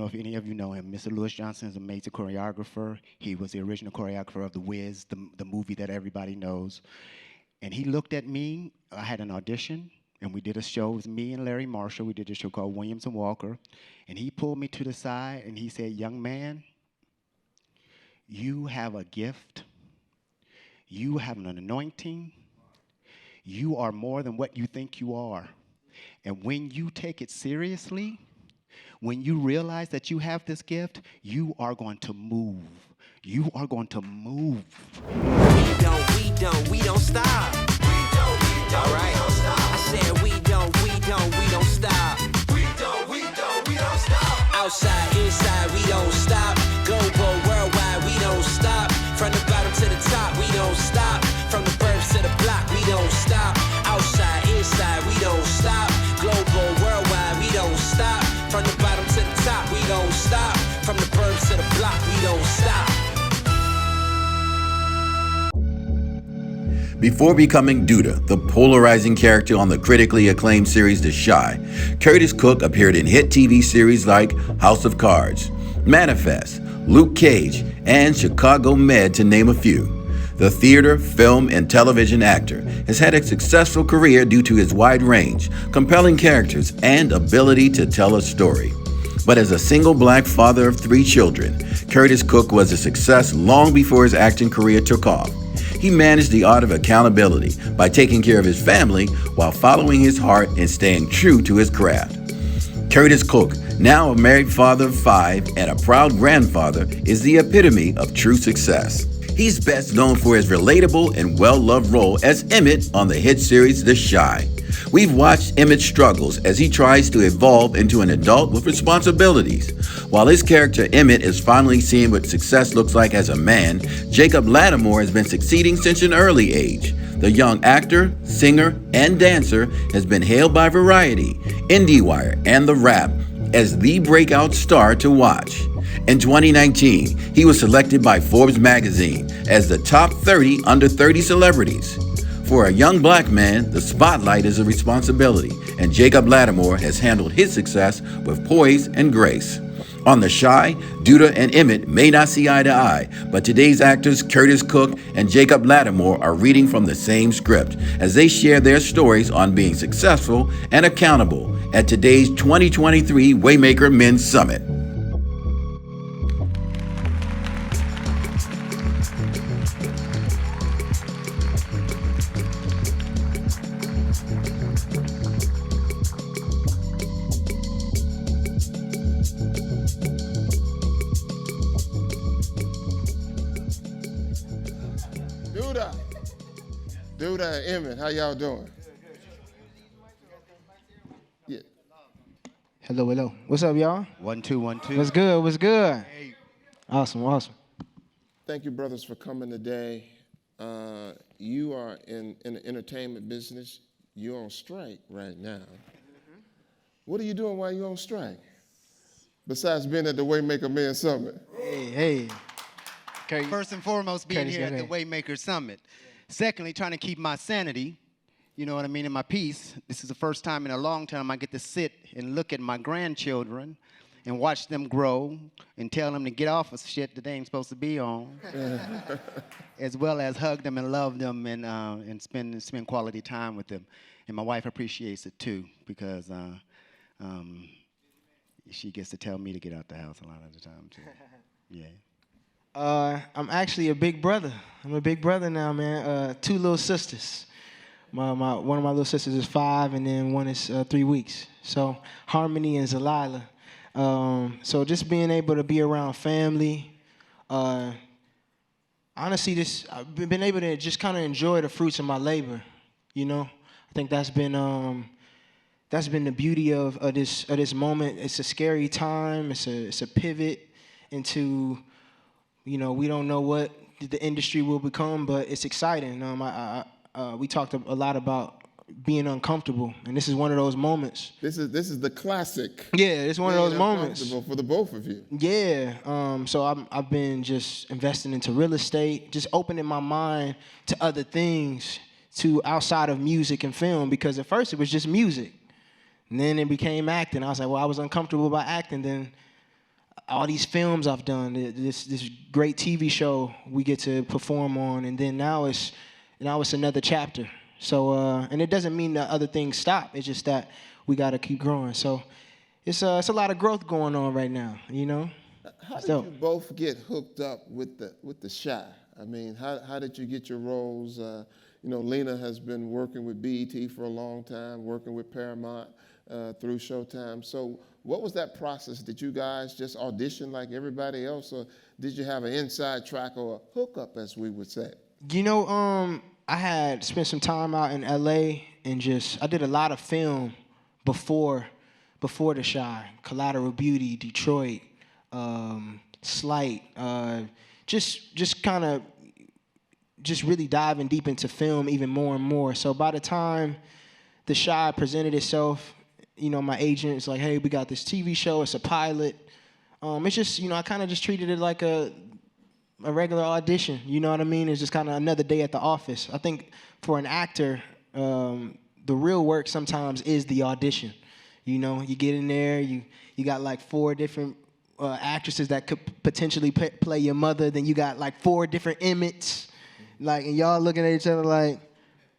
know if any of you know him. Mr. Lewis Johnson is a major choreographer. He was the original choreographer of The Wiz, the movie that everybody knows. And he looked at me. I had an audition, and we did a show. It was me and Larry Marshall. We did a show called Williams and Walker. And he pulled me to the side, and he said, young man, you have a gift. You have an anointing. You are more than what you think you are. And when you take it seriously, when you realize that you have this gift, you are going to move. You are going to move. We don't stop. All right. I said we don't stop. We don't stop. Outside, inside, we don't stop. Global, worldwide, we don't stop. From the bottom to the top, we don't stop. From the burbs to the block, we don't stop. Outside, inside, we don't stop. Global, worldwide, we don't stop. From the bottom to the top, we don't stop. From the burbs to the block, we don't stop. Before becoming Duda, the polarizing character on the critically acclaimed series The Chi, Curtis Cook appeared in hit TV series like House of Cards, Manifest, Luke Cage, and Chicago Med, to name a few. The theater, film, and television actor has had a successful career due to his wide range, compelling characters, and ability to tell a story. But as a single black father of 3 children, Curtis Cook was a success long before his acting career took off. He managed the art of accountability by taking care of his family while following his heart and staying true to his craft. Curtis Cook, now a married father of 5 and a proud grandfather, is the epitome of true success. He's best known for his relatable and well-loved role as Emmett on the hit series The Chi. We've watched Emmett's struggles as he tries to evolve into an adult with responsibilities. While his character Emmett is finally seeing what success looks like as a man, Jacob Latimore has been succeeding since an early age. The young actor, singer, and dancer has been hailed by Variety, IndieWire, and The Wrap as the breakout star to watch. In 2019, he was selected by Forbes magazine as the top 30 under 30 celebrities. For a young black man, the spotlight is a responsibility, and Jacob Latimore has handled his success with poise and grace. On The Chi, Duda and Emmett may not see eye to eye, but today's actors Curtis Cook and Jacob Latimore are reading from the same script as they share their stories on being successful and accountable at today's 2023 Waymaker Men's Summit. Duda and Emmett, how y'all doing? Yeah. Hello. What's up, y'all? 1 2 1 2. What's good? Hey. Awesome. Thank you, brothers, for coming today. You are in the entertainment business. You're on strike right now. What are you doing while you're on strike? Besides being at the Waymaker Men's Summit. Hey. First and foremost, being Curtis, here at go the ahead. Waymaker Summit. Secondly, trying to keep my sanity, you know what I mean, in my peace. This is the first time in a long time I get to sit and look at my grandchildren and watch them grow and tell them to get off of shit that they ain't supposed to be on, as well as hug them and love them and spend quality time with them. And my wife appreciates it too, because she gets to tell me to get out the house a lot of the time too. Yeah. I'm actually a big brother. I'm a big brother now, man. 2 little sisters. One of my little sisters is 5, and then one is 3 weeks. So Harmony and Zalila. So just being able to be around family. Honestly, I've been able to just kind of enjoy the fruits of my labor. You know, I think that's been the beauty of this moment. It's a scary time. It's a pivot into. You know, we don't know what the industry will become, but it's exciting. We talked a lot about being uncomfortable, and this is one of those moments. This is the classic. Yeah, it's one of those moments. For the both of you. Yeah. So I've been just investing into real estate, just opening my mind to other things, to outside of music and film, because at first it was just music, and then it became acting. I was like, well, I was uncomfortable about acting, then all these films I've done, this great TV show we get to perform on, and then now it's another chapter. So and it doesn't mean that other things stop. It's just that we got to keep growing. So it's a lot of growth going on right now. How did you both get hooked up with the Shy? I mean, how did you get your roles? Lena has been working with BET for a long time, working with Paramount through Showtime. So what was that process? Did you guys just audition like everybody else, or did you have an inside track or a hookup, as we would say? I had spent some time out in LA and I did a lot of film before The Shy, Collateral Beauty, Detroit, Slight, just kind of really diving deep into film even more and more. So by the time The Shy presented itself, my agent is like, hey, we got this TV show, it's a pilot. It's just, I kind of just treated it like a regular audition, you know what I mean? It's just kind of another day at the office. I think for an actor, the real work sometimes is the audition. You get in there, you got like 4 different actresses that could potentially play your mother, then you got like 4 different Emmets, and y'all looking at each other like,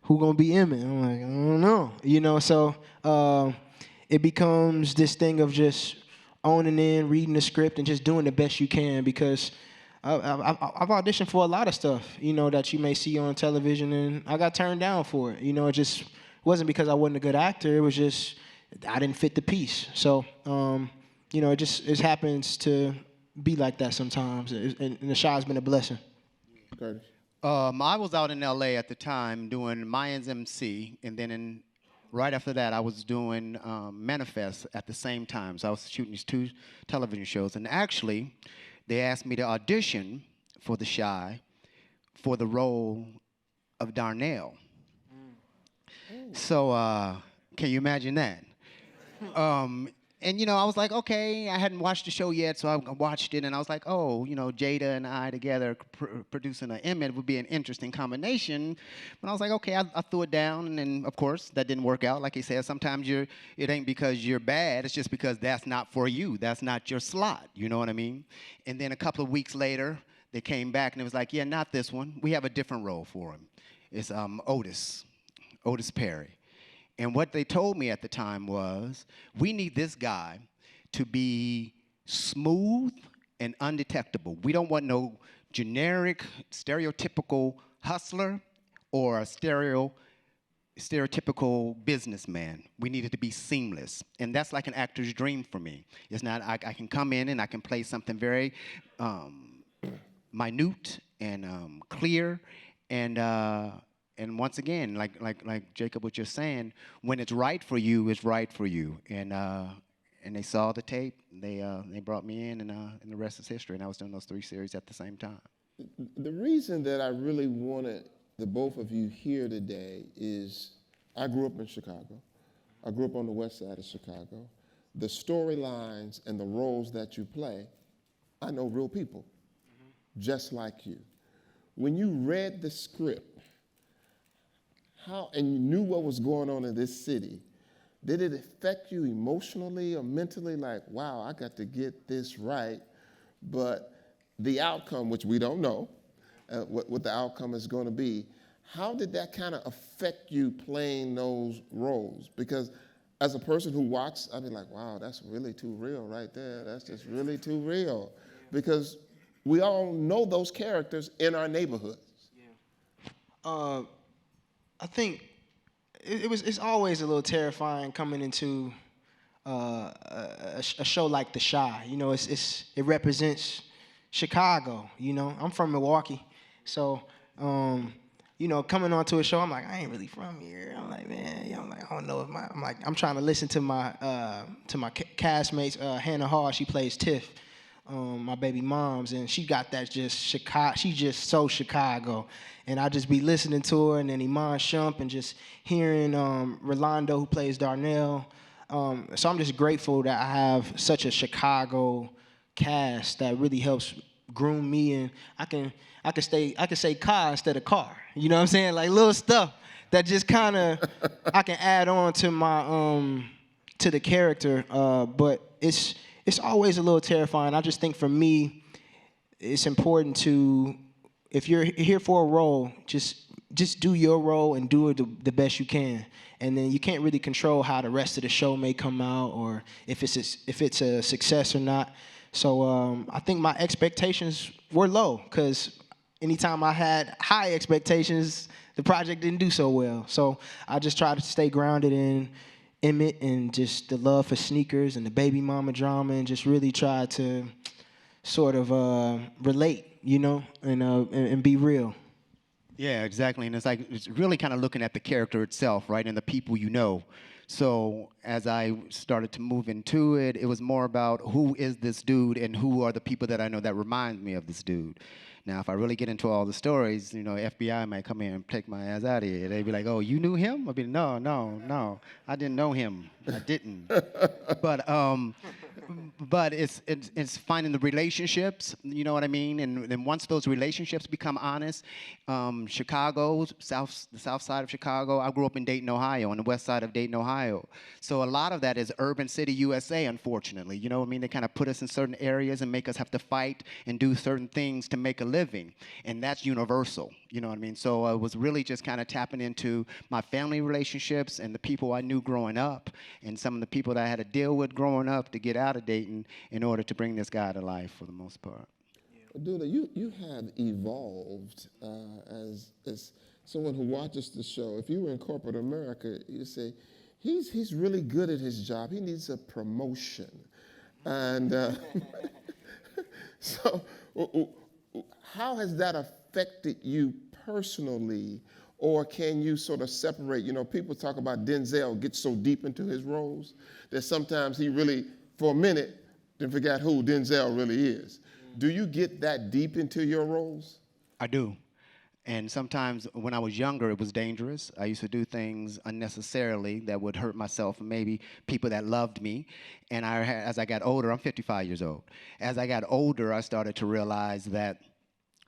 who gonna be Emmett? I'm like, I don't know, So it becomes this thing of just owning in, reading the script, and just doing the best you can, because I've auditioned for a lot of stuff, that you may see on television, and I got turned down for it. It just wasn't because I wasn't a good actor. It was just I didn't fit the piece. So, it happens to be like that sometimes, and The Shy's been a blessing. Curtis? I was out in L.A. at the time doing Mayans MC, and then right after that, I was doing Manifest at the same time. So I was shooting these 2 television shows, and actually, they asked me to audition for The Shy for the role of Darnell. So can you imagine that? And I was like, okay, I hadn't watched the show yet, so I watched it, and I was like, oh, Jada and I together producing an Emmett would be an interesting combination. But I was like, okay, I threw it down, and then, of course, that didn't work out. Like he said, sometimes it ain't because you're bad, it's just because that's not for you. That's not your slot, you know what I mean? And then a couple of weeks later, they came back, and it was like, yeah, not this one. We have a different role for him. It's Otis Perry. And what they told me at the time was, we need this guy to be smooth and undetectable. We don't want no generic, stereotypical hustler or a stereotypical businessman. We need it to be seamless. And that's like an actor's dream for me. It's not, I can come in and I can play something very minute and clear, and once again, like Jacob was just saying, when it's right for you, it's right for you. And they saw the tape, they brought me in, and the rest is history. And I was doing those 3 series at the same time. The reason that I really wanted the both of you here today is I grew up in Chicago. I grew up on the west side of Chicago. The storylines and the roles that you play, I know real people, just like you. When you read the script, and you knew what was going on in this city, did it affect you emotionally or mentally? Like, wow, I got to get this right, but the outcome, which we don't know, what the outcome is going to be, how did that kind of affect you playing those roles? Because as a person who watched, I'd be like, wow, that's really too real right there. That's just really too real. Because we all know those characters in our neighborhoods. Yeah. I think it's always a little terrifying coming into a show like The Shy. It represents Chicago. I'm from Milwaukee, so coming onto a show, I'm like, I ain't really from here. I'm like, man, I don't know if I'm trying to listen to my castmates. Hannah Hall, she plays Tiff. My baby mom's, and she got that just Chicago. She's just so Chicago, and I just be listening to her, and then Iman Shump, and just hearing Rolando, who plays Darnell. So I'm just grateful that I have such a Chicago cast that really helps groom me, and I can say car instead of car. You know what I'm saying? Like little stuff that just kind of I can add on to my to the character, but it's it's always a little terrifying. I just think for me, it's important to, if you're here for a role, just do your role and do it the best you can. And then you can't really control how the rest of the show may come out or if it's a success or not. So I think my expectations were low because anytime I had high expectations, the project didn't do so well. So I just tried to stay grounded in Emmett and just the love for sneakers and the baby mama drama and just really try to sort of relate, and be real. Yeah, exactly. And it's really kind of looking at the character itself, right, and the people you know. So as I started to move into it, it was more about who is this dude and who are the people that I know that remind me of this dude. Now, if I really get into all the stories, FBI might come in and take my ass out of here. They'd be like, "Oh, you knew him?" I'd be, no, I didn't know him. I didn't. But it's finding the relationships, you know what I mean? And then once those relationships become honest, Chicago, the south side of Chicago, I grew up in Dayton, Ohio, on the west side of Dayton, Ohio. So a lot of that is urban city USA, unfortunately. You know what I mean? They kind of put us in certain areas and make us have to fight and do certain things to make a living. And that's universal, you know what I mean? So I was really just kind of tapping into my family relationships and the people I knew growing up and some of the people that I had to deal with growing up to get out of Dayton in order to bring this guy to life for the most part. Duda, you have evolved as someone who watches the show. If you were in corporate America, you say, he's really good at his job. He needs a promotion. And so how has that affected you personally? Or can you sort of separate? People talk about Denzel gets so deep into his roles that sometimes he really, for a minute, then forgot who Denzel really is. Do you get that deep into your roles? I do. And sometimes when I was younger, it was dangerous. I used to do things unnecessarily that would hurt myself and maybe people that loved me. And as I got older, I'm 55 years old. As I got older, I started to realize that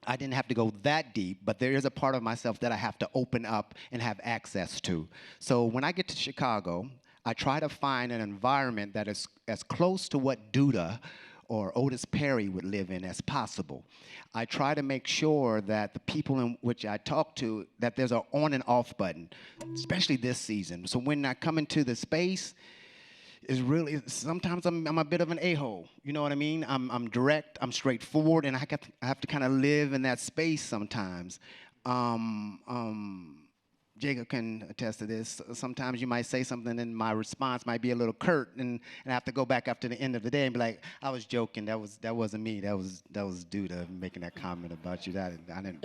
I didn't have to go that deep, but there is a part of myself that I have to open up and have access to. So when I get to Chicago, I try to find an environment that is as close to what Duda or Otis Perry would live in as possible. I try to make sure that the people in which I talk to, that there's an on and off button, especially this season. So when I come into the space, is really, sometimes I'm a bit of an a-hole, you know what I mean? I'm direct, I'm straightforward, and I have to kind of live in that space sometimes. Jacob can attest to this. Sometimes you might say something and my response might be a little curt, and I have to go back after the end of the day and be like, I was joking, that wasn't me, that was Duda making that comment about you. I didn't.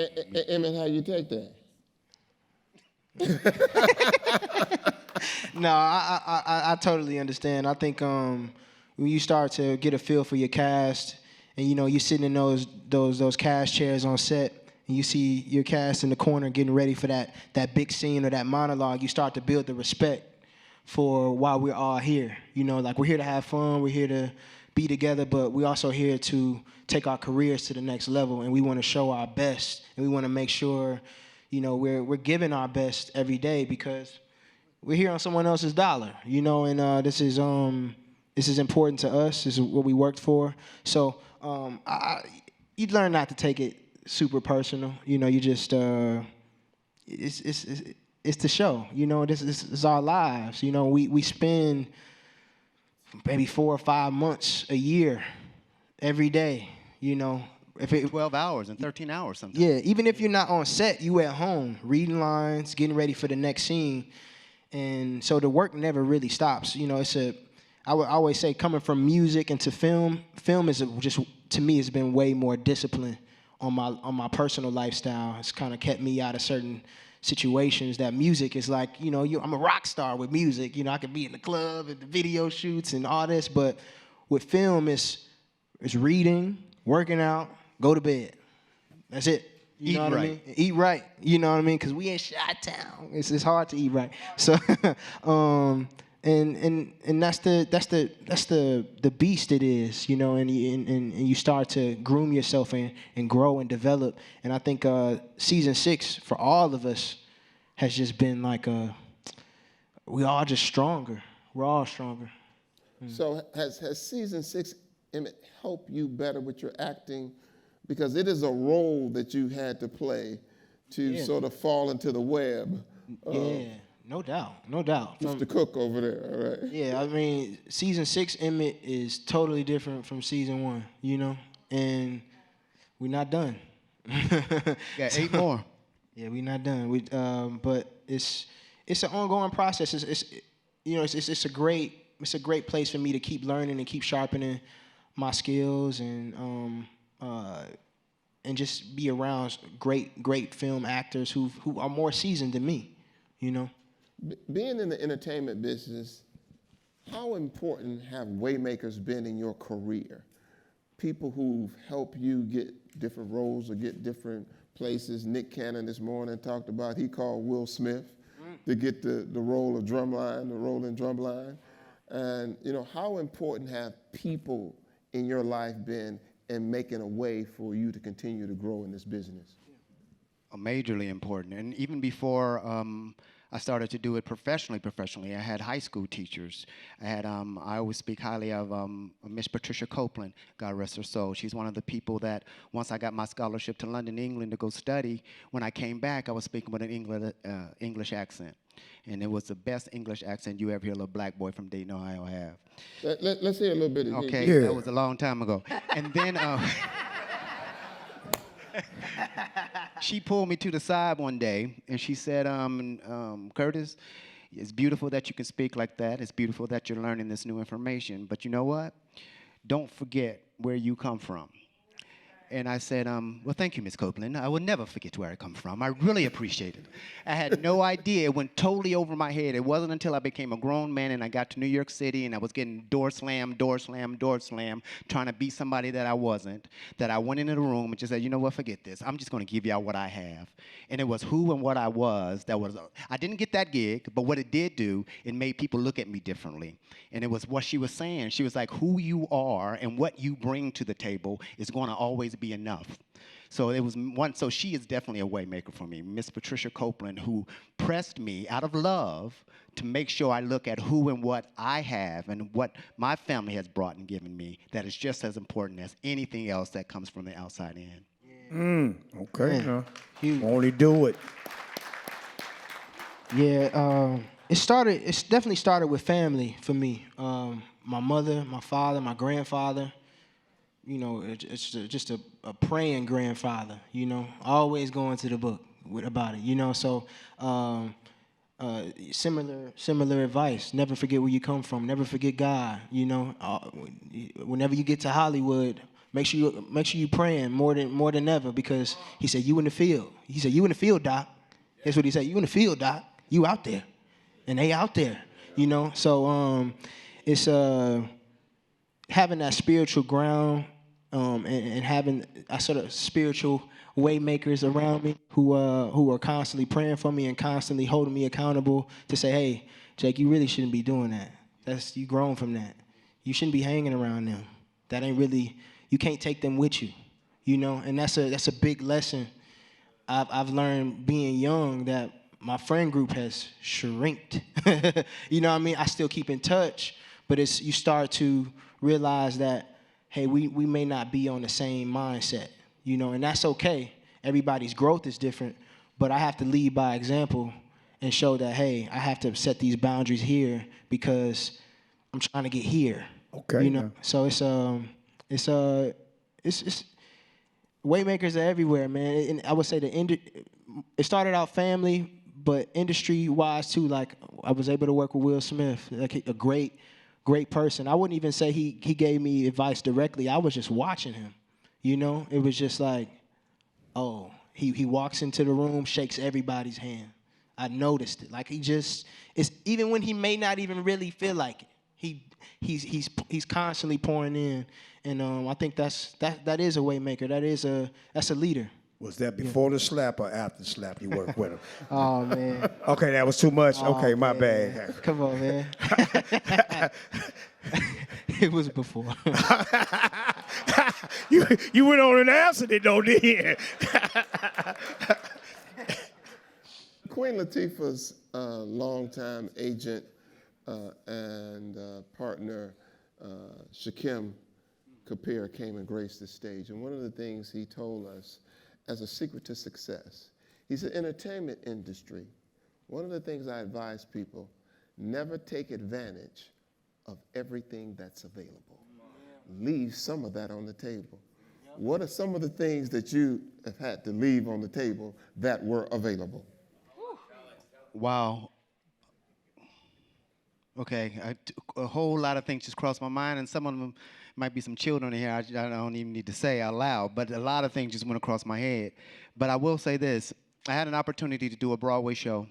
Emmett, how you take that? No, I totally understand. I think when you start to get a feel for your cast, and you're sitting in those cast chairs on set, and you see your cast in the corner getting ready for that big scene or that monologue, you start to build the respect for why we're all here. Like we're here to have fun, we're here to be together, but we're also here to take our careers to the next level, and we want to show our best, and we want to make sure, we're giving our best every day because we're here on someone else's dollar, and this is important to us. This is what we worked for. So you learn not to take it super personal. You just it's the show. This is our lives. We spend maybe 4 or 5 months a year, every day. If it 12 hours and 13 hours sometimes. Yeah, even if you're not on set, you at home reading lines, getting ready for the next scene. And so the work never really stops. I would always say coming from music into film is just, to me, it's been way more discipline on my personal lifestyle. It's kind of kept me out of certain situations that music is like, I'm a rock star with music. I could be in the club and the video shoots and all this, but with film, it's reading, working out, go to bed. That's it. You know what I mean? Eat right. You know what I mean? Because we in Chi-Town. It's hard to eat right. So, and that's the beast it is, and you start to groom yourself and grow and develop. And I think season 6 for all of us has just been like we all just stronger. We're all stronger. So has season 6 Emmett help you better with your acting? Because it is a role that you had to play to sort of fall into the web. Yeah, no doubt, no doubt. Mr. Cook over there, all right? Yeah, I mean, season 6 Emmett is totally different from season 1, you know, and we're not done. Got 8 more. Yeah, we're not done. But it's an ongoing process. It's a great place for me to keep learning and keep sharpening my skills and just be around great film actors who are more seasoned than me, you know. Being in the entertainment business, how important have Waymakers been in your career? People who've helped you get different roles or get different places. Nick Cannon this morning talked about, he called Will Smith to get the role of drumline, the rolling drumline. And, you know, how important have people in your life been in making a way for you to continue to grow in this business? Majorly important. And even before I started to do it professionally, I had high school teachers. I always speak highly of Miss Patricia Copeland, God rest her soul. She's one of the people that once I got my scholarship to London, England to go study, when I came back, I was speaking with an English accent. And it was the best English accent you ever hear a little black boy from Dayton, Ohio have. Let's hear a little bit of Okay, it. that was a long time ago. And then she pulled me to the side one day, and she said, Curtis, it's beautiful that you can speak like that. It's beautiful that you're learning this new information. But you know what? Don't forget where you come from. And I said, well, thank you, Miss Copeland. I will never forget where I come from. I really appreciate it. I had no idea. It went totally over my head. It wasn't until I became a grown man and I got to New York City and I was getting door slam, trying to be somebody that I wasn't, that I went into the room and just said, you know what, forget this. I'm just going to give y'all what I have. And it was who and what I was that was, I didn't get that gig, but what it did do, it made people look at me differently. And it was what she was saying. She was like, who you are and what you bring to the table is going to always be enough. So it was one. So she is definitely a waymaker for me, Miss Patricia Copeland, who pressed me out of love to make sure I look at who and what I have and what my family has brought and given me. That is just as important as anything else that comes from the outside in. Okay, Man, huge. only do it. Yeah, it's definitely started with family for me. My mother, my father, my grandfather. You know, it's just a praying grandfather, you know, always going to the book about it, you know. So similar advice. Never forget where you come from. Never forget God, you know. Whenever you get to Hollywood, make sure you praying more than ever, because he said, you in the field. He said, you in the field, Doc. That's what he said. You in the field, Doc. You out there. And they out there, you know. So it's having that spiritual ground, and having a sort of spiritual waymakers around me who are constantly praying for me and constantly holding me accountable to say, hey, Jake, you really shouldn't be doing that. You grown from that. You shouldn't be hanging around them. That ain't really, you can't take them with you, you know. And that's a big lesson I've learned being young, that my friend group has shrinked. You know what I mean? I still keep in touch, but you start to realize that, hey, we may not be on the same mindset, you know, and that's okay. Everybody's growth is different, but I have to lead by example and show that, hey, I have to set these boundaries here because I'm trying to get here. Okay. You know, so it's waymakers are everywhere, man. And I would say it started out family, but industry-wise too. Like, I was able to work with Will Smith, like a great person. I wouldn't even say he gave me advice directly. I was just watching him, you know. It was just like, oh, he walks into the room, shakes everybody's hand. I noticed it. Like, it's even when he may not even really feel like it. He's constantly pouring in, and I think that is a waymaker. That's a leader. Was that before the slap or after the slap you worked with him? Oh, man. Okay, that was too much. Oh, okay, my man. bad. Come on, man. It was before. You went on and answered it, though, didn't you? Queen Latifah's longtime agent and partner, Shakim, Kapir came and graced the stage, and one of the things he told us as a secret to success, he said, entertainment industry, one of the things I advise people, never take advantage of everything that's available. Leave some of that on the table. What are some of the things that you have had to leave on the table that were available? Wow. Okay, a whole lot of things just crossed my mind, and some of them might be some children in here I don't even need to say out loud, but a lot of things just went across my head. But I will say this. I had an opportunity to do a Broadway show.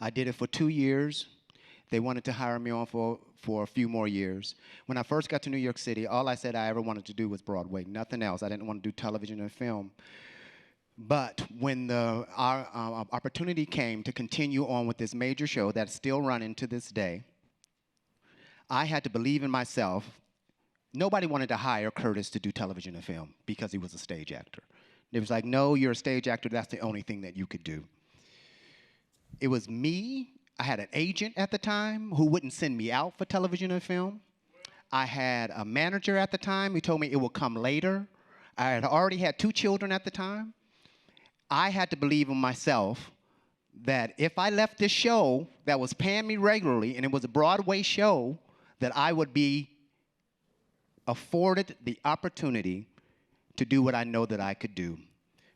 I did it for 2 years. They wanted to hire me on for a few more years. When I first got to New York City, all I said I ever wanted to do was Broadway, nothing else. I didn't want to do television and film. But when our opportunity came to continue on with this major show that's still running to this day, I had to believe in myself. Nobody wanted to hire Curtis to do television and film because he was a stage actor. It was like, no, you're a stage actor, that's the only thing that you could do. It was me. I had an agent at the time who wouldn't send me out for television and film. I had a manager at the time who told me it would come later. I had already had 2 children at the time. I had to believe in myself that if I left this show that was paying me regularly, and it was a Broadway show, that I would be afforded the opportunity to do what I know that I could do.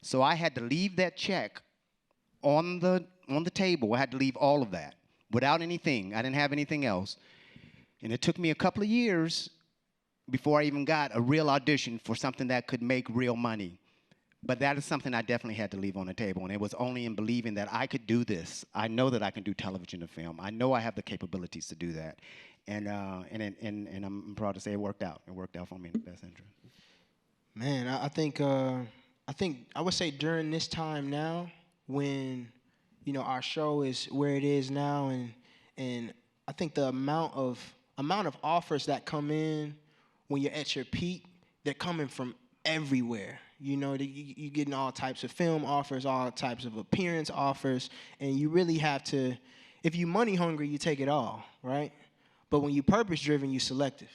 So I had to leave that check on the table. I had to leave all of that without anything. I didn't have anything else. And it took me a couple of years before I even got a real audition for something that could make real money. But that is something I definitely had to leave on the table, and it was only in believing that I could do this. I know that I can do television and film. I know I have the capabilities to do that, and I'm proud to say it worked out. It worked out for me in the best interest. Man, I think I would say during this time now, when our show is where it is now, and I think the amount of offers that come in when you're at your peak, they're coming from everywhere. You're getting all types of film offers, all types of appearance offers, and you really have to, if you're money hungry, you take it all, right? But when you're purpose driven, you're selective,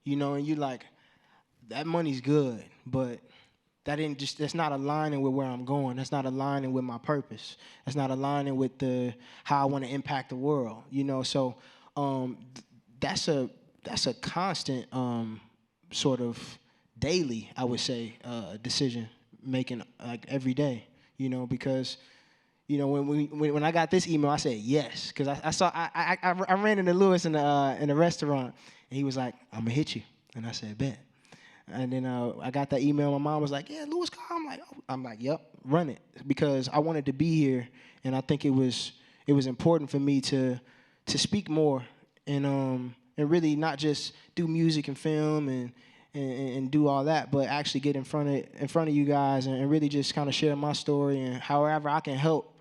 and you're like, that money's good, but that's not aligning with where I'm going. That's not aligning with my purpose. That's not aligning with how I want to impact the world, So that's a constant sort of daily, I would say, decision making, like every day, because when I got this email, I said yes, because I ran into Lewis in a restaurant, and he was like, "I'm gonna hit you," and I said, "Bet." And then I got that email. My mom was like, "Yeah, Lewis, call." I'm like, "Yep, run it," because I wanted to be here, and I think it was important for me to speak more and really not just do music and film and do all that, but actually get in front of you guys and really just kind of share my story, and however I can help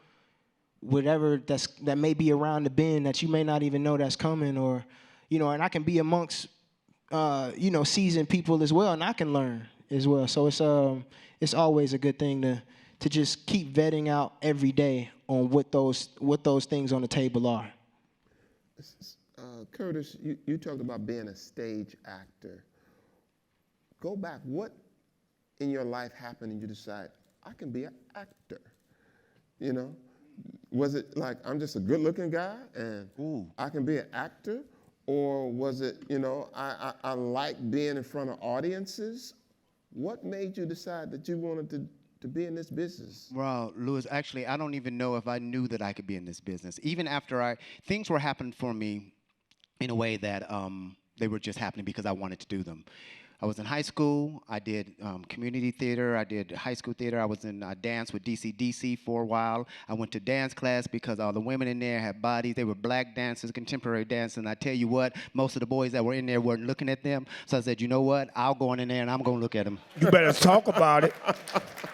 whatever that may be around the bend that you may not even know that's coming, or and I can be amongst seasoned people as well, and I can learn as well. So it's always a good thing to just keep vetting out every day on what those things on the table are. Curtis, you talked about being a stage actor. Go back. What in your life happened and you decide, I can be an actor? Was it like, I'm just a good-looking guy and I can be an actor? Or was it, I like being in front of audiences? What made you decide that you wanted to be in this business? Well, Louis, actually, I don't even know if I knew that I could be in this business. Even after things were happening for me in a way that they were just happening because I wanted to do them. I was in high school. I did community theater. I did high school theater. I was in dance with DC for a while. I went to dance class because all the women in there had bodies. They were black dancers, contemporary dancers. And I tell you what, most of the boys that were in there weren't looking at them. So I said, you know what? I'll go in there and I'm going to look at them. You better talk about it.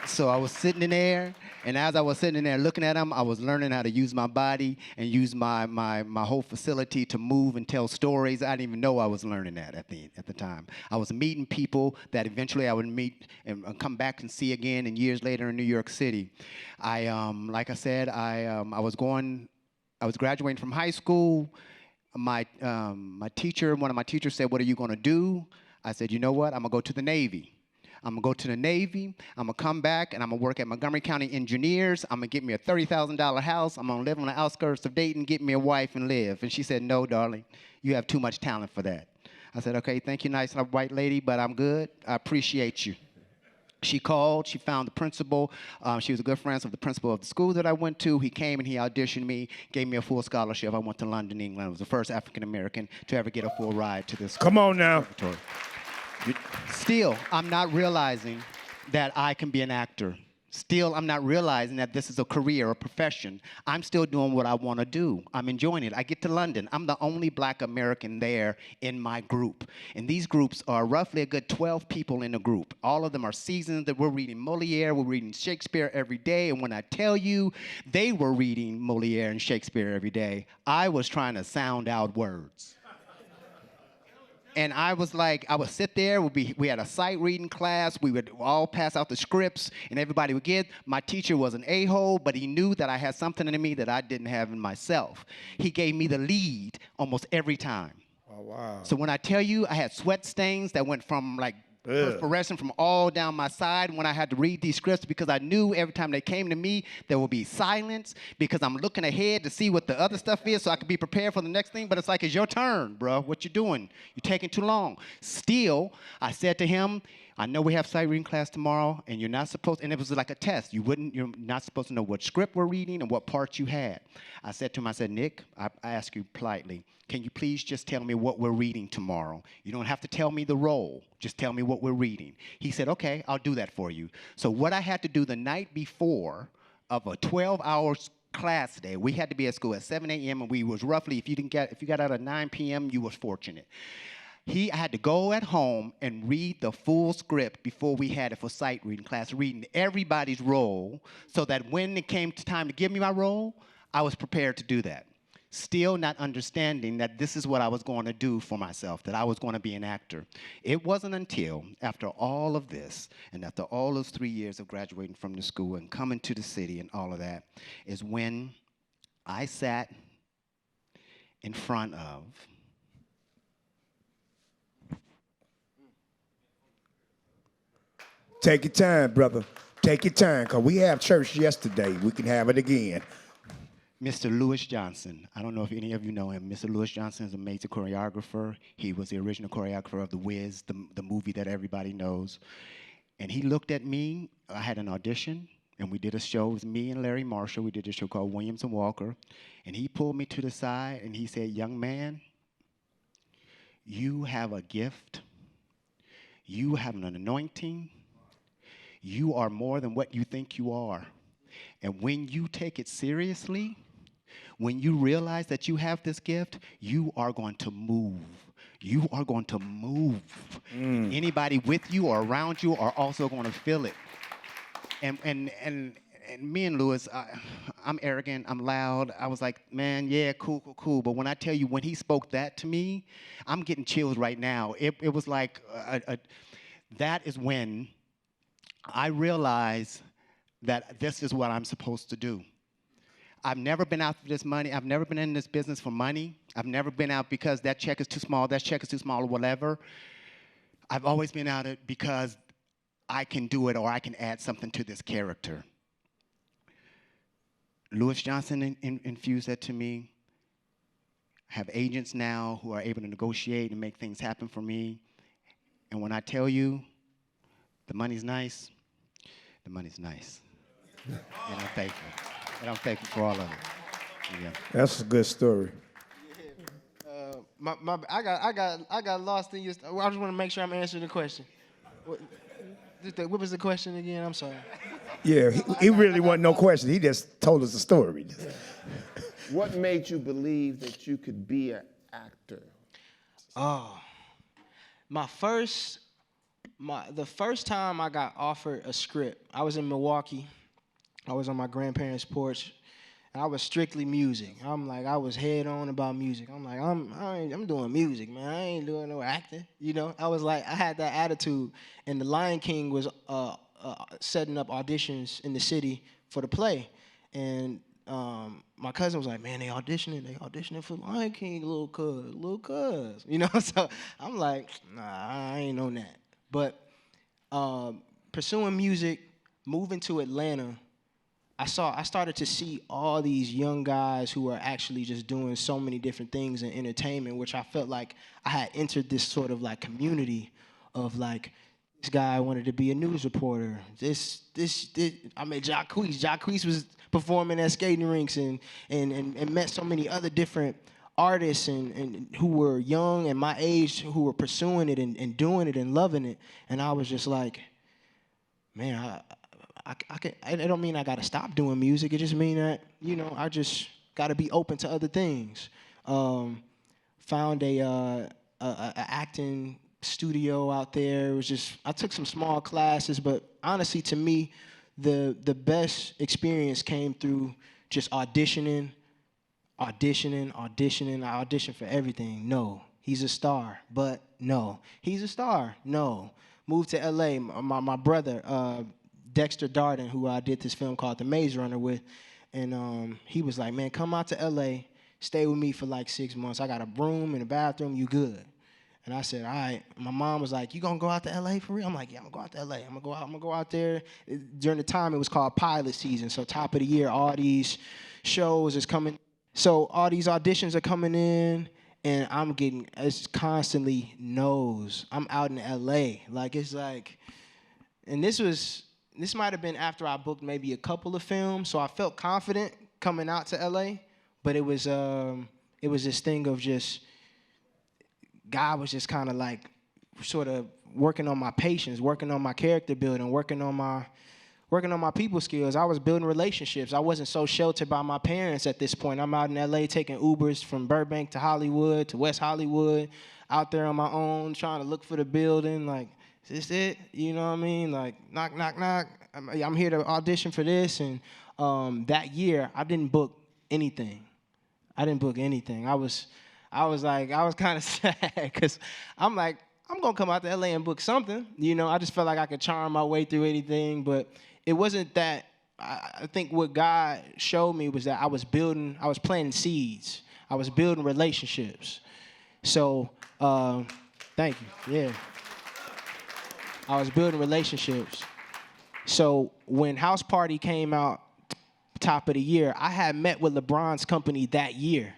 So I was sitting in there, and as I was sitting in there looking at them, I was learning how to use my body and use my whole facility to move and tell stories. I didn't even know I was learning that at the time. I was meeting people that eventually I would meet and come back and see again, and years later in New York City. Like I said, I was graduating from high school. One of my teachers said, "What are you going to do?" I said, you know what? I'm going to go to the Navy. I'm going to go to the Navy. I'm going to come back, and I'm going to work at Montgomery County Engineers. I'm going to get me a $30,000 house. I'm going to live on the outskirts of Dayton, get me a wife, and live. And she said, no, darling, you have too much talent for that. I said, okay, thank you, nice white lady, but I'm good. I appreciate you. She called. She found the principal. She was a good friend of the principal of the school that I went to. He came and he auditioned me, gave me a full scholarship. I went to London, England. I was the first African-American to ever get a full ride to this Come on now. conservatory. Still, I'm not realizing that I can be an actor. Still, I'm not realizing that this is a career, a profession. I'm still doing what I want to do. I'm enjoying it. I get to London. I'm the only black American there in my group. And these groups are roughly a good 12 people in a group. All of them are seasoned. That we're reading Moliere. We're reading Shakespeare every day. And when I tell you they were reading Moliere and Shakespeare every day, I was trying to sound out words. And I was like, I would sit there, we had a sight reading class, we would all pass out the scripts, and everybody would get. My teacher was an a-hole, but he knew that I had something in me that I didn't have in myself. He gave me the lead almost every time. Oh, wow. So when I tell you, I had sweat stains that went from like perspiration from all down my side when I had to read these scripts, because I knew every time they came to me, there would be silence, because I'm looking ahead to see what the other stuff is so I could be prepared for the next thing. But it's like, it's your turn, bro. What you doing? You're taking too long. Still, I said to him, I know we have sight reading class tomorrow, and you're not supposed, and it was like a test. You're not supposed to know what script we're reading and what parts you had. I said to him, I said, Nick, I ask you politely, can you please just tell me what we're reading tomorrow? You don't have to tell me the role. Just tell me what we're reading. He said, okay, I'll do that for you. So what I had to do the night before of a 12-hour class day, we had to be at school at 7 a.m., and we was roughly, if you got out at 9 p.m., you was fortunate. I had to go at home and read the full script before we had it for sight reading class, reading everybody's role, so that when it came to time to give me my role, I was prepared to do that. Still not understanding that this is what I was going to do for myself, that I was going to be an actor. It wasn't until after all of this, and after all those 3 years of graduating from the school and coming to the city and all of that, is when I sat in front of Take your time, brother. Take your time, because we have church yesterday. We can have it again. Mr. Lewis Johnson. I don't know if any of you know him. Mr. Lewis Johnson is a major choreographer. He was the original choreographer of The Wiz, the movie that everybody knows. And he looked at me. I had an audition, and we did a show. It was me and Larry Marshall. We did a show called Williams and Walker. And he pulled me to the side, and he said, young man, you have a gift. You have an anointing. You are more than what you think you are. And when you take it seriously, when you realize that you have this gift, you are going to move. You are going to move. And anybody with you or around you are also going to feel it. And me and Lewis, I'm arrogant, I'm loud. I was like, man, yeah, cool. But when I tell you, when he spoke that to me, I'm getting chills right now. It was like, that is when I realized that this is what I'm supposed to do. I've never been out for this money. I've never been in this business for money. I've never been out because that check is too small, that check is too small, or whatever. I've always been out it because I can do it or I can add something to this character. Lewis Johnson infused that to me. I have agents now who are able to negotiate and make things happen for me. And when I tell you the money's nice, the money's nice. And I'm thankful. And I'm thankful for all of it. Yeah. That's a good story. I got lost in your. I just want to make sure I'm answering the question. What was the question again? I'm sorry. Yeah, he really wasn't no question. He just told us a story. What made you believe that you could be an actor? Oh, the first time I got offered a script, I was in Milwaukee. I was on my grandparents' porch. I was strictly music. I was head on about music. I'm doing music, man. I ain't doing no acting. You know, I had that attitude. And the Lion King was setting up auditions in the city for the play. And my cousin was like, man, they auditioning for Lion King, little cuz. You know, so I'm like, nah, I ain't on that. But pursuing music, moving to Atlanta, I started to see all these young guys who are actually just doing so many different things in entertainment, which I felt like I had entered this sort of like community of like, this guy wanted to be a news reporter. I met Jacquees. Jacquees was performing at skating rinks and met so many other different artists and who were young and my age who were pursuing it and doing it and loving it. And I was just like, man, I don't mean I gotta stop doing music. It just mean that, you know, I just gotta be open to other things. Found a acting studio out there. It was just, I took some small classes, but honestly, to me, the best experience came through just auditioning. I auditioned for everything. No, he's a star, but no. He's a star, no. Moved to LA, my brother, Dexter Darden, who I did this film called The Maze Runner with, and he was like, man, come out to LA, stay with me for like 6 months. I got a room and a bathroom, you good. And I said, all right. My mom was like, you gonna go out to LA for real? I'm like, yeah, I'm gonna go out to LA. I'm gonna go out there. During the time, it was called pilot season. So top of the year, all these shows is coming. So all these auditions are coming in, and I'm getting, it's constantly no's. I'm out in LA. Like, it's like, and this might have been after I booked maybe a couple of films. So I felt confident coming out to LA, but it was this thing of just, God was just kind of like sort of working on my patience, working on my character building, working on my people skills. I was building relationships. I wasn't so sheltered by my parents at this point. I'm out in LA taking Ubers from Burbank to Hollywood to West Hollywood, out there on my own trying to look for the building. Like, is this it? You know what I mean? Like, knock, knock, knock. I'm here to audition for this. And that year, I didn't book anything. I was kind of sad because I'm like, I'm going to come out to LA and book something. You know, I just felt like I could charm my way through anything. But it wasn't that. I think what God showed me was that I was planting seeds. I was building relationships. So, thank you. Yeah. I was building relationships. So when House Party came out top of the year, I had met with LeBron's company that year.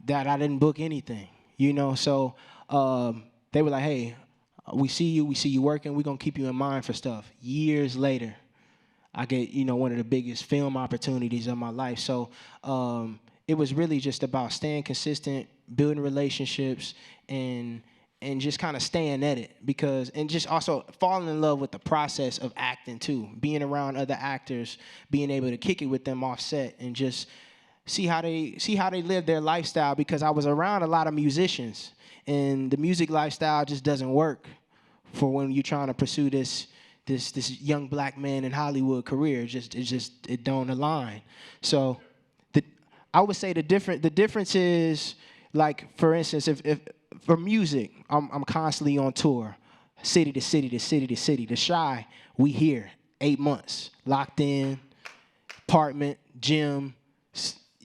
That I didn't book anything, you know. So they were like, hey, we see you working, we're going to keep you in mind for stuff. Years later, I get, you know, one of the biggest film opportunities of my life. So it was really just about staying consistent, building relationships, and just kind of staying at it. And just also falling in love with the process of acting too, being around other actors, being able to kick it with them off set, and just see how they live their lifestyle, because I was around a lot of musicians, and the music lifestyle just doesn't work for when you're trying to pursue this young black man in Hollywood career. It don't align. So I would say the difference is, like, for instance, if for music, I'm constantly on tour, city to city to city to city. The Shy, we here 8 months, locked in, apartment, gym.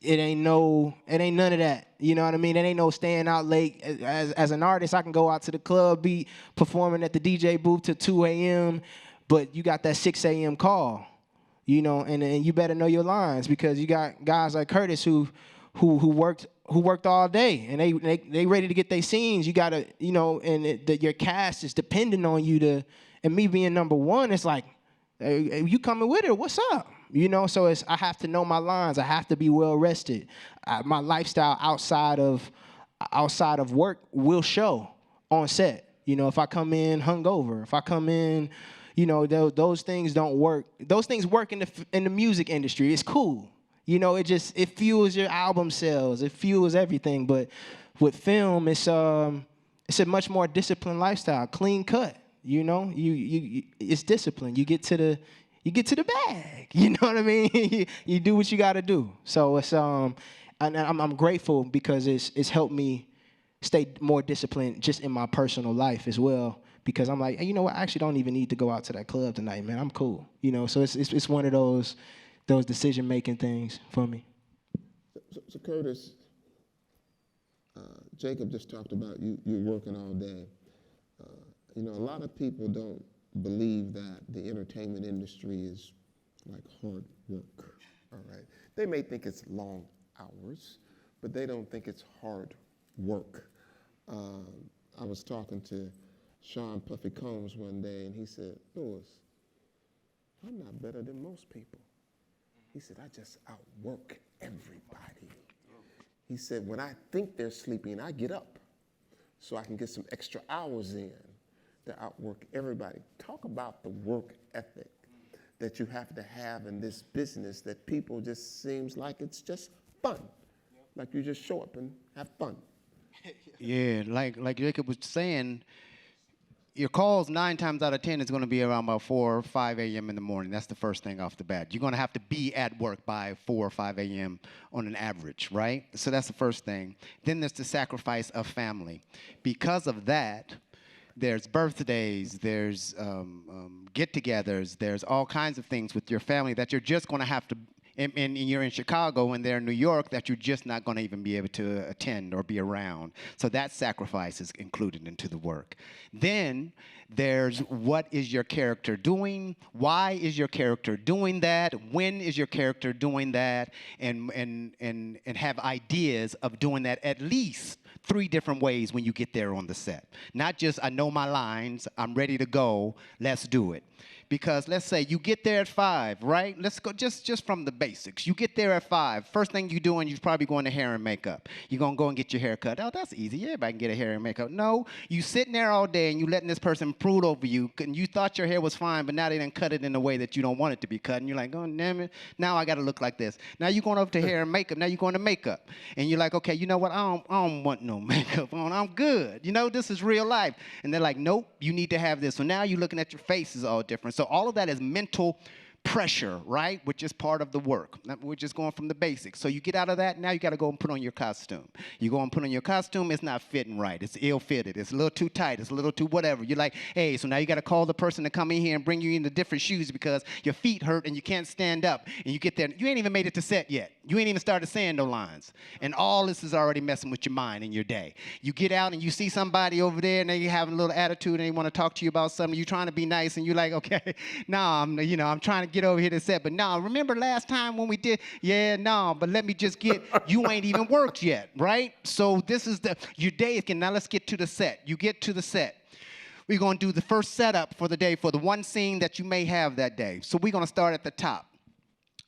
It ain't none of that. You know what I mean? It ain't no staying out late. As an artist, I can go out to the club, be performing at the DJ booth till 2 a.m., but you got that 6 a.m. call, you know, and you better know your lines, because you got guys like Curtis who worked all day, and they ready to get their scenes. You gotta, you know, and your cast is depending on you to, and me being number one, it's like, hey, you coming with it? What's up? You know, so I have to know my lines. I have to be well rested. My lifestyle outside of work will show on set. You know, if I come in hungover, if I come in, you know, those things don't work. Those things work in the music industry. It's cool. You know, it fuels your album sales. It fuels everything. But with film, it's a much more disciplined lifestyle, clean cut. You know, it's discipline. You get to the bag. You know what I mean? you do what you got to do. So it's and I'm grateful, because it's helped me stay more disciplined just in my personal life as well. Because I'm like, hey, you know what? I actually don't even need to go out to that club tonight, man. I'm cool. You know, so it's one of those those decision-making things for me. So Curtis, Jacob just talked about you working all day. You know, a lot of people don't believe that the entertainment industry is like hard work, all right? They may think it's long hours, but they don't think it's hard work. I was talking to Sean Puffy Combs one day, and he said, Louis, I'm not better than most people. He said, I just outwork everybody. He said, when I think they're sleeping, I get up so I can get some extra hours in to outwork everybody. Talk about the work ethic that you have to have in this business that people just seems like it's just fun. Like you just show up and have fun. Yeah, like Jacob was saying, your calls 9 times out of 10 is going to be around about 4 or 5 a.m. in the morning. That's the first thing off the bat. You're going to have to be at work by 4 or 5 a.m. on an average, right? So that's the first thing. Then there's the sacrifice of family. Because of that, there's birthdays, there's get-togethers, there's all kinds of things with your family that you're just going to have to, and you're in Chicago and they're in New York, that you're just not going to even be able to attend or be around. So that sacrifice is included into the work. Then there's what is your character doing? Why is your character doing that? When is your character doing that? And have ideas of doing that at least 3 different ways when you get there on the set. Not just, I know my lines, I'm ready to go, let's do it. Because let's say you get there at 5, right? Let's go just from the basics. You get there at 5. First thing you're doing, you're probably going to hair and makeup. You're going to go and get your hair cut. Oh, that's easy. Everybody can get a hair and makeup. No, you sitting there all day and you letting this person brood over you. And you thought your hair was fine, but now they done cut it in a way that you don't want it to be cut. And you're like, oh, damn it. Now I got to look like this. Now you're going over to hair and makeup. Now you're going to makeup. And you're like, okay, you know what? I don't want no makeup on. I'm good. You know, this is real life. And they're like, nope, you need to have this. So now you're looking at your face is all different. So all of that is mental pressure, right? Which is part of the work. We're just going from the basics. So you get out of that, now you got to go and put on your costume. You go and put on your costume, it's not fitting right. It's ill-fitted. It's a little too tight. It's a little too whatever. You're like, hey, so now you got to call the person to come in here and bring you into different shoes because your feet hurt and you can't stand up. And you get there, you ain't even made it to set yet. You ain't even started saying no lines. And all this is already messing with your mind and your day. You get out and you see somebody over there and they having a little attitude and they want to talk to you about something. You're trying to be nice and you're like, okay, now I'm trying to get over here to set. But no, remember last time when we did, yeah, no, but let me just get, you ain't even worked yet, right? So this is your day. Now let's get to the set. You get to the set. We're going to do the first setup for the day for the one scene that you may have that day. So we're going to start at the top.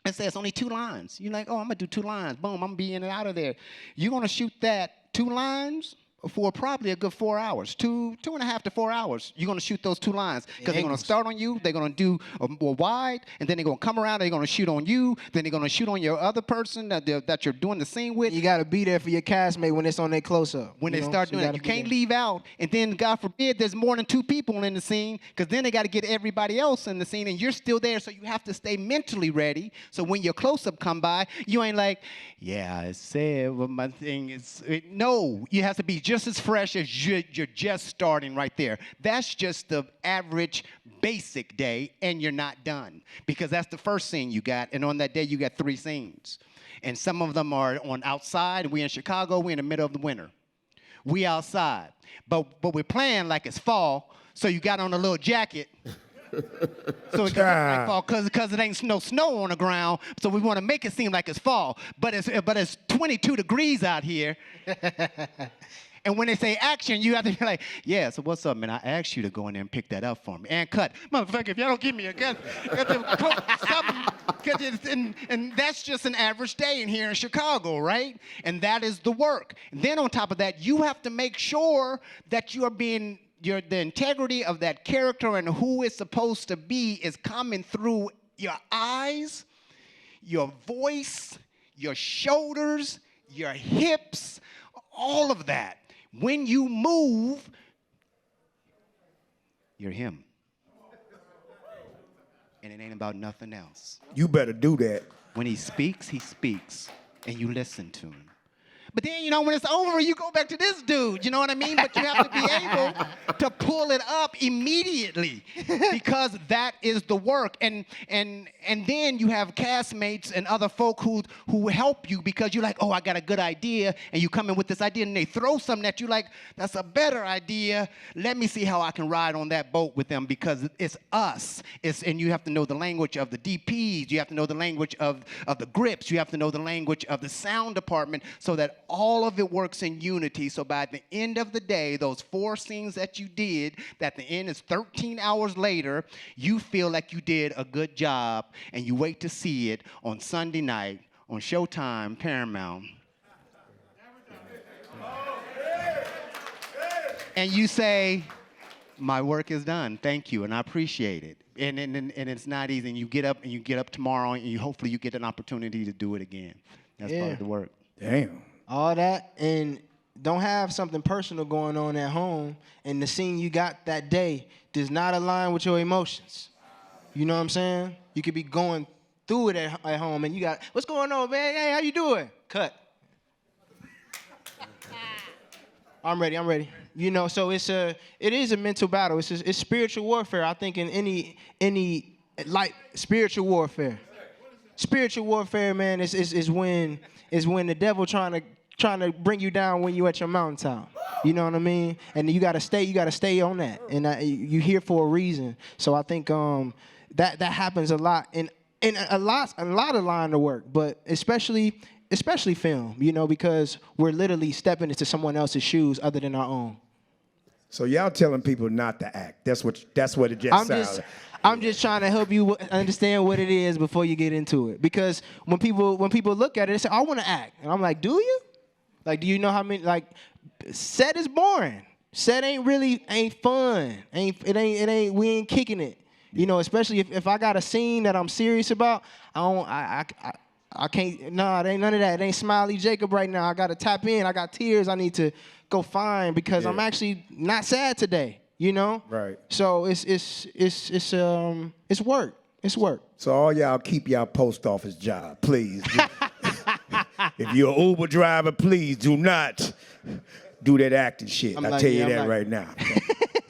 It says only 2 lines. You're like, oh, I'm going to do 2 lines. Boom, I'm going to be in and out of there. You're going to shoot that 2 lines for probably a good 4 hours, 2.5 to 4 hours. You're going to shoot those 2 lines because they're going to start on you. They're going to do a wide, and then they're going to come around. They're going to shoot on you. Then they're going to shoot on your other person that you're doing the scene with. You got to be there for your castmate when it's on their close-up. When they start doing that, you can't leave out. And then, God forbid, there's more than 2 people in the scene because then they got to get everybody else in the scene, and you're still there, so you have to stay mentally ready. So when your close-up come by, you ain't like, yeah, I said what my thing is. No, you have to be just as fresh as you're just starting right there. That's just the average basic day, and you're not done because that's the first scene you got, and on that day you got 3 scenes. And some of them are on outside. We in Chicago, we in the middle of the winter. We outside, but we're playing like it's fall, so you got on a little jacket. So it like fall because it ain't no snow on the ground, so we want to make it seem like it's fall, but it's 22 degrees out here. And when they say action, you have to be like, yeah, so what's up, man? I asked you to go in there and pick that up for me. And cut. Motherfucker, if y'all don't give me a gun, and that's just an average day in here in Chicago, right? And that is the work. And then on top of that, you have to make sure that the integrity of that character and who it's supposed to be is coming through your eyes, your voice, your shoulders, your hips, all of that. When you move, you're him. And it ain't about nothing else. You better do that. When he speaks, and you listen to him. But then, you know, when it's over, you go back to this dude. You know what I mean? But you have to be able to pull it up immediately because that is the work. And then you have castmates and other folk who help you because you're like, oh, I got a good idea. And you come in with this idea and they throw something at you like, that's a better idea. Let me see how I can ride on that boat with them because it's us. And you have to know the language of the DPs. You have to know the language of the grips. You have to know the language of the sound department so that all of it works in unity. So by the end of the day, those 4 scenes that you did, that the end is 13 hours later, you feel like you did a good job, and you wait to see it on Sunday night on Showtime, Paramount. And you say, my work is done, thank you, and I appreciate it. And it's not easy, and you get up tomorrow, and hopefully you get an opportunity to do it again. That's part of the work. Damn. All that, and don't have something personal going on at home, and the scene you got that day does not align with your emotions. You know what I'm saying? You could be going through it at home, and you got, what's going on, man? Hey, how you doing? Cut. I'm ready. You know, so it is a mental battle. It's spiritual warfare. I think in any like spiritual warfare. Spiritual warfare, man, is when the devil trying to bring you down when you at your mountaintop. You know what I mean? And you gotta stay on that. And you here for a reason. So I think that happens a lot in a lot of line of work, but especially film, you know, because we're literally stepping into someone else's shoes other than our own. So y'all telling people not to act. That's what it just sounds like. I'm just trying to help you understand what it is before you get into it. Because when people look at it, they say, I want to act. And I'm like, do you? Like, do you know how many, like, set is boring. Set ain't fun. We ain't kicking it. You know, especially if I got a scene that I'm serious about, I can't, no, it ain't none of that. It ain't Smiley Jacob right now. I got to tap in. I got tears I need to go find because I'm actually not sad today. You know? Right. So it's work. It's work. So all y'all keep y'all post office job, please. If you're an Uber driver, please do not do that acting shit. I tell you that right now.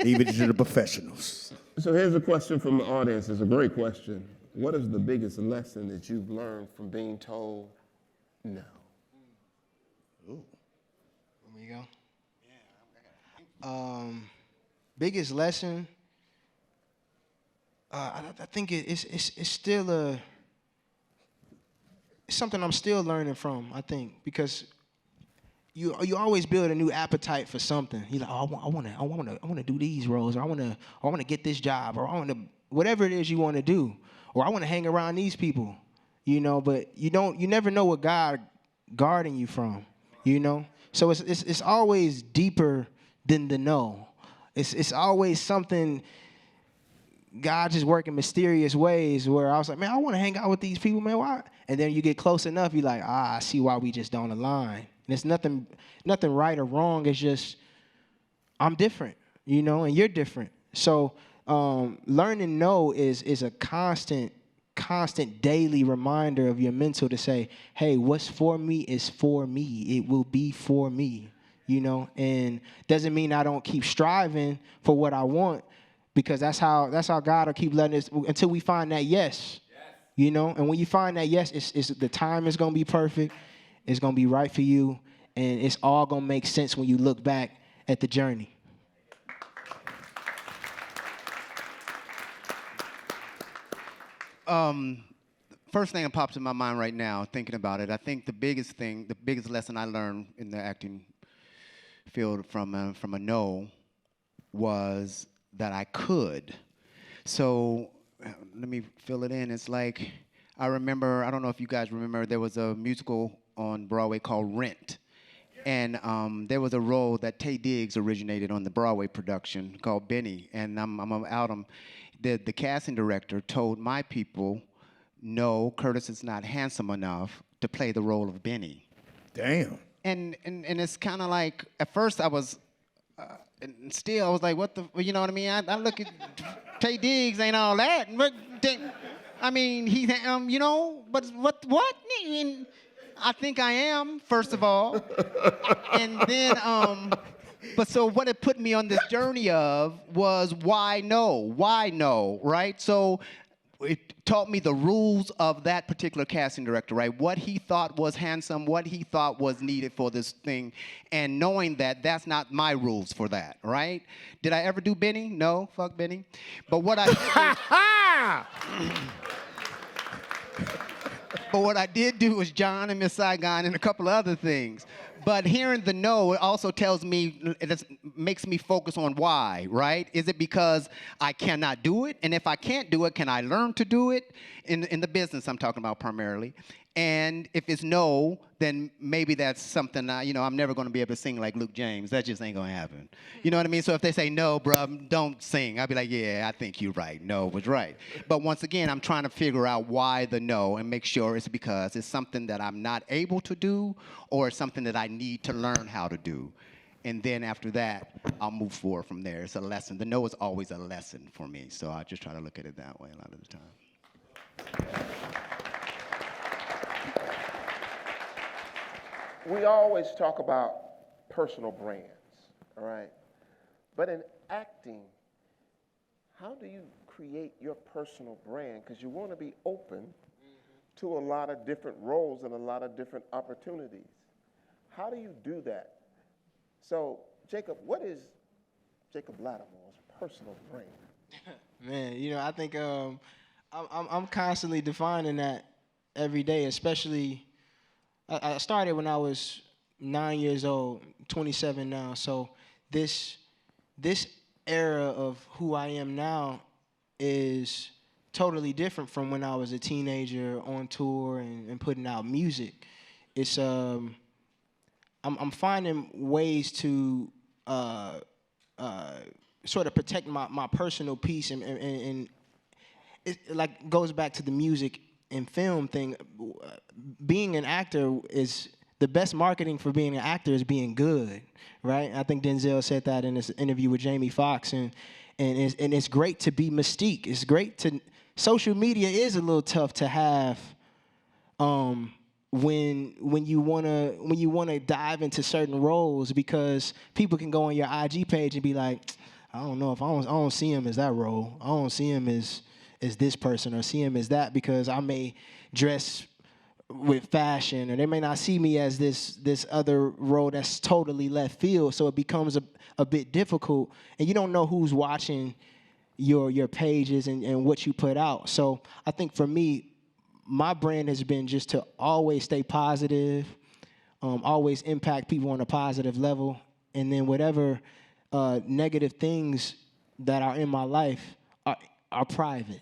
Leave it to the professionals. So here's a question from the audience. It's a great question. What is the biggest lesson that you've learned from being told no? Ooh. There we go. Yeah. Biggest lesson, I think it's still it's something I'm still learning from, I think, because you always build a new appetite for something. You're like, oh, I want to do these roles, or I want to get this job, or I want to, whatever it is you want to do, or I want to hang around these people, you know, but you never know what God guarding you from, you know? So it's always deeper than the no. It's always something, God just working mysterious ways where I was like, man, I want to hang out with these people, man. Why? And then you get close enough, you're like, I see why we just don't align. And it's nothing right or wrong. It's just, I'm different, you know, and you're different. So learning no is a constant daily reminder of your mental to say, hey, what's for me is for me. It will be for me. You know, and doesn't mean I don't keep striving for what I want, because that's how God will keep letting us until we find that yes. You know, and when you find that yes, it's the time is gonna be perfect, it's gonna be right for you, and it's all gonna make sense when you look back at the journey. First thing that pops in my mind right now, thinking about it, I think the biggest lesson I learned in the acting field from a no was that I could. So let me fill it in. It's like, I remember, I don't know if you guys remember, there was a musical on Broadway called Rent. And there was a role that Taye Diggs originated on the Broadway production called Benny. And the casting director told my people, no, Curtis is not handsome enough to play the role of Benny. Damn. And it's kind of like, at first I was, and still I was like, what the, you know what I mean? I look at, Taye Diggs ain't all that. But I mean, he, you know, but what? I think I am, first of all. And then, but so what it put me on this journey of was why no? Why no, right? So it taught me the rules of that particular casting director, right? What he thought was handsome, what he thought was needed for this thing, and knowing that that's not my rules for that, right? Did I ever do Benny? No, fuck Benny. But what I But what I did do was John and Miss Saigon and a couple of other things. But hearing the no, it also tells me, makes me focus on why, right? Is it because I cannot do it? And if I can't do it, can I learn to do it? In the business I'm talking about primarily. And if it's no, then maybe that's something, I'm never going to be able to sing like Luke James. That just ain't going to happen. You know what I mean? So if they say, no, bruh, don't sing, I'll be like, yeah, I think you're right. No was right. But once again, I'm trying to figure out why the no and make sure it's because it's something that I'm not able to do or it's something that I need to learn how to do. And then after that, I'll move forward from there. It's a lesson. The no is always a lesson for me. So I just try to look at it that way a lot of the time. We always talk about personal brands, all right? But in acting, how do you create your personal brand? Because you want to be open to a lot of different roles and a lot of different opportunities. How do you do that? So, Jacob, what is Jacob Latimore's personal brand? Man, I think I'm constantly defining that every day, especially. I started when I was 9 years old, 27 now. So this era of who I am now is totally different from when I was a teenager on tour and putting out music. It's I'm finding ways to sort of protect my personal peace and it like goes back to the music and film thing. Being an actor is the best marketing for being an actor is being good, right? I think Denzel said that in this interview with Jamie Foxx, and it's great to be mystique. It's great to social media is a little tough to have when you wanna dive into certain roles, because people can go on your IG page and be like, I don't know if I don't see him as that role. I don't see him as this person or see him as that, because I may dress with fashion, or they may not see me as this other role that's totally left field. So it becomes a bit difficult, and you don't know who's watching your pages and what you put out. So I think for me, my brand has been just to always stay positive, always impact people on a positive level, and then whatever negative things that are in my life are private.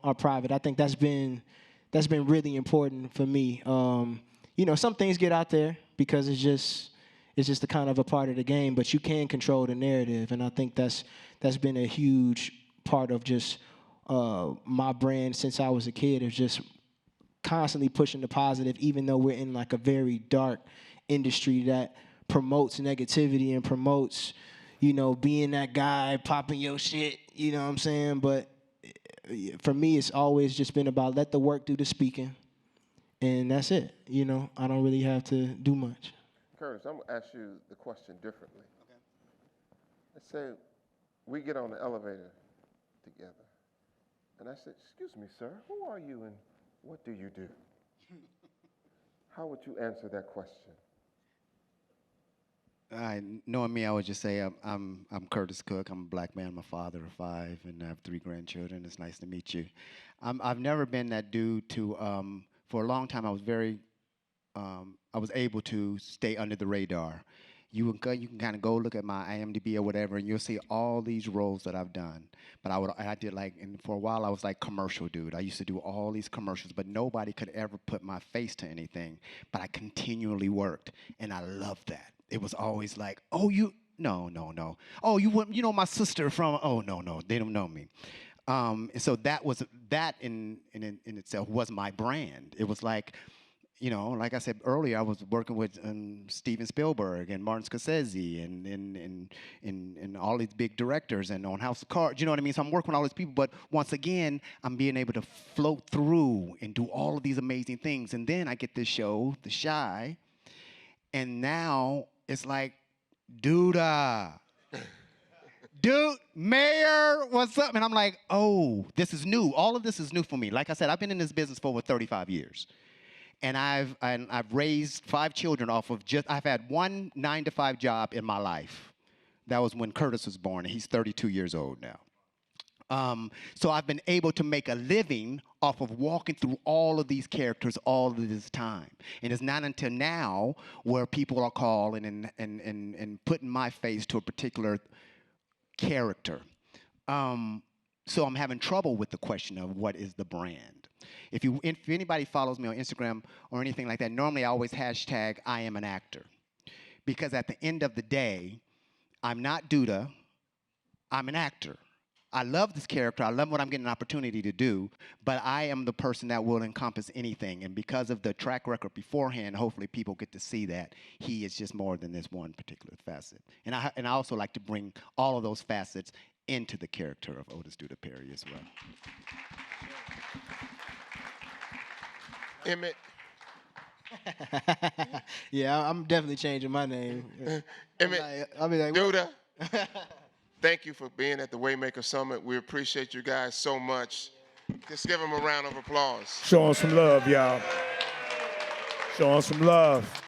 Are private. I think that's been really important for me. Some things get out there because it's just a kind of a part of the game, but you can control the narrative, and I think that's been a huge part of just my brand since I was a kid, is just constantly pushing the positive, even though we're in like a very dark industry that promotes negativity and promotes, being that guy, popping your shit, you know what I'm saying? But for me, it's always just been about let the work do the speaking, and that's it. I don't really have to do much. Curtis, I'm going to ask you the question differently. Okay. Let's say we get on the elevator together, and I said, excuse me, sir, who are you and what do you do? How would you answer that question? Knowing me, I would just say I'm Curtis Cook. I'm a black man. I'm a father of 5, and I have 3 grandchildren. It's nice to meet you. I've never been that dude to. For a long time, I was very. I was able to stay under the radar. You can kind of go look at my IMDb or whatever, and you'll see all these roles that I've done. But I did and for a while I was like commercial dude. I used to do all these commercials, but nobody could ever put my face to anything. But I continually worked, and I loved that. It was always like, oh, no. Oh, you know my sister from, oh, no, they don't know me. And so that in itself was my brand. It was like, you know, like I said earlier, I was working with Steven Spielberg and Martin Scorsese and all these big directors and on House of Cards. You know what I mean? So I'm working with all these people, but once again, I'm being able to float through and do all of these amazing things. And then I get this show, The Chi, and now it's like, dude, Mayor, what's up? And I'm like, oh, this is new. All of this is new for me. Like I said, I've been in this business for over 35 years. And I've raised 5 children off of I've had one 9-to-5 job in my life. That was when Curtis was born, and he's 32 years old now. So I've been able to make a living off of walking through all of these characters all of this time. And it's not until now where people are calling and putting my face to a particular character. So I'm having trouble with the question of what is the brand. If anybody follows me on Instagram or anything like that, normally I always hashtag I am an actor. Because at the end of the day, I'm not Duda, I'm an actor. I love this character, I love what I'm getting an opportunity to do, but I am the person that will encompass anything. And because of the track record beforehand, hopefully people get to see that he is just more than this one particular facet. And I also like to bring all of those facets into the character of Otis Duda Perry as well. Emmett. Yeah, I'm definitely changing my name. Emmett, I'll be like, Duda, thank you for being at the Waymaker Summit. We appreciate you guys so much. Just give them a round of applause. Show them some love, y'all. Show them some love.